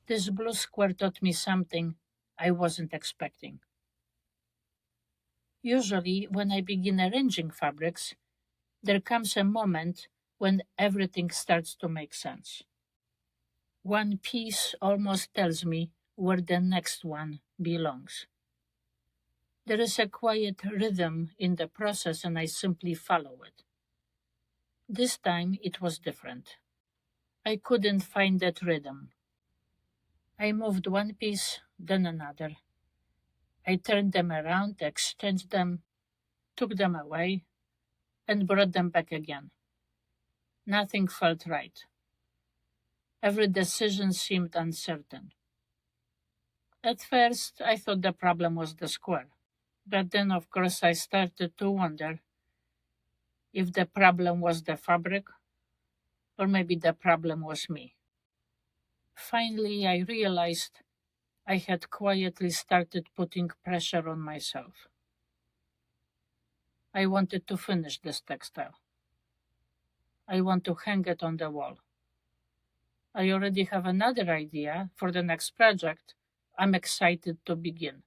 This blue square taught me something I wasn't expecting. Usually, when I begin arranging fabrics, there comes a moment when everything starts to make sense. One piece almost tells me where the next one belongs. There is a quiet rhythm in the process, and I simply follow it. This time it was different. I couldn't find that rhythm. I moved one piece, then another. I turned them around, exchanged them, took them away, and brought them back again. Nothing felt right. Every decision seemed uncertain. At first, I thought the problem was the square. But then, of course, I started to wonder if the problem was the fabric or maybe the problem was me. Finally, I realized I had quietly started putting pressure on myself. I wanted to finish this textile. I want to hang it on the wall. I already have another idea for the next project. I'm excited to begin.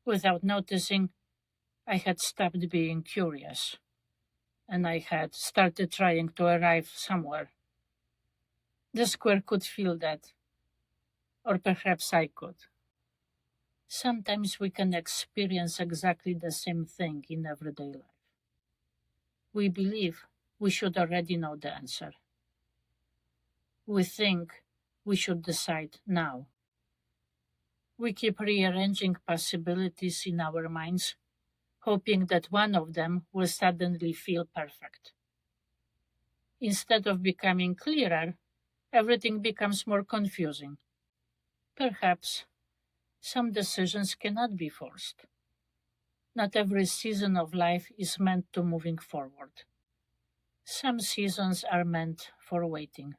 Without noticing, I had stopped being curious, and I had started trying to arrive somewhere. The square could feel that, or perhaps I could. Sometimes we can experience exactly the same thing in everyday life. We believe we should already know the answer. We think we should decide now. We keep rearranging possibilities in our minds, hoping that one of them will suddenly feel perfect. Instead of becoming clearer, everything becomes more confusing. Perhaps some decisions cannot be forced. Not every season of life is meant to moving forward. Some seasons are meant for waiting.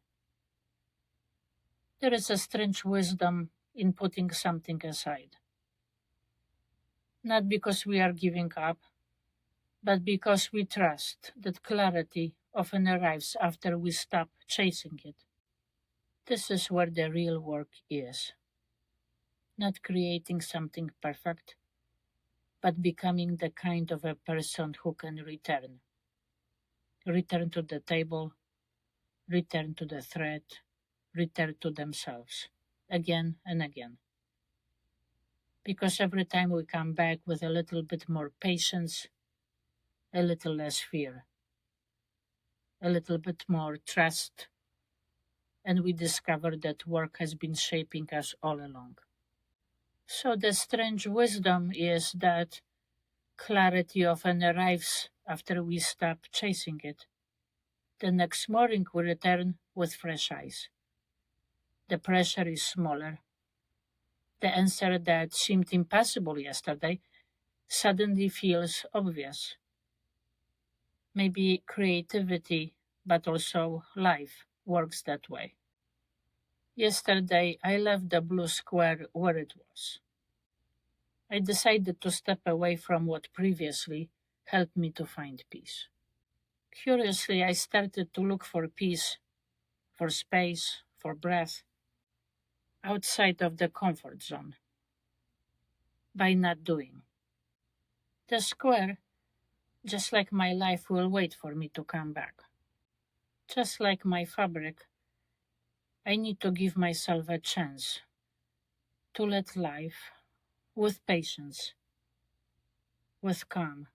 There is a strange wisdom in putting something aside. Not because we are giving up, but because we trust that clarity often arrives after we stop chasing it. This is where the real work is. Not creating something perfect, but becoming the kind of a person who can return. Return to the table, return to the thread, return to themselves, again and again. Because every time we come back with a little bit more patience, a little less fear, a little bit more trust, and we discover that work has been shaping us all along. So the strange wisdom is that clarity often arrives after we stop chasing it. The next morning we return with fresh eyes. The pressure is smaller. The answer that seemed impossible yesterday suddenly feels obvious. Maybe creativity, but also life, works that way. Yesterday, I left the blue square where it was. I decided to step away from what previously helped me to find peace. Curiously, I started to look for peace, for space, for breath, outside of the comfort zone, by not doing. The square, just like my life, will wait for me to come back. Just like my fabric, I need to give myself a chance to let life, with patience, with calm,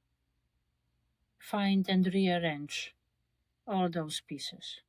find and rearrange all those pieces.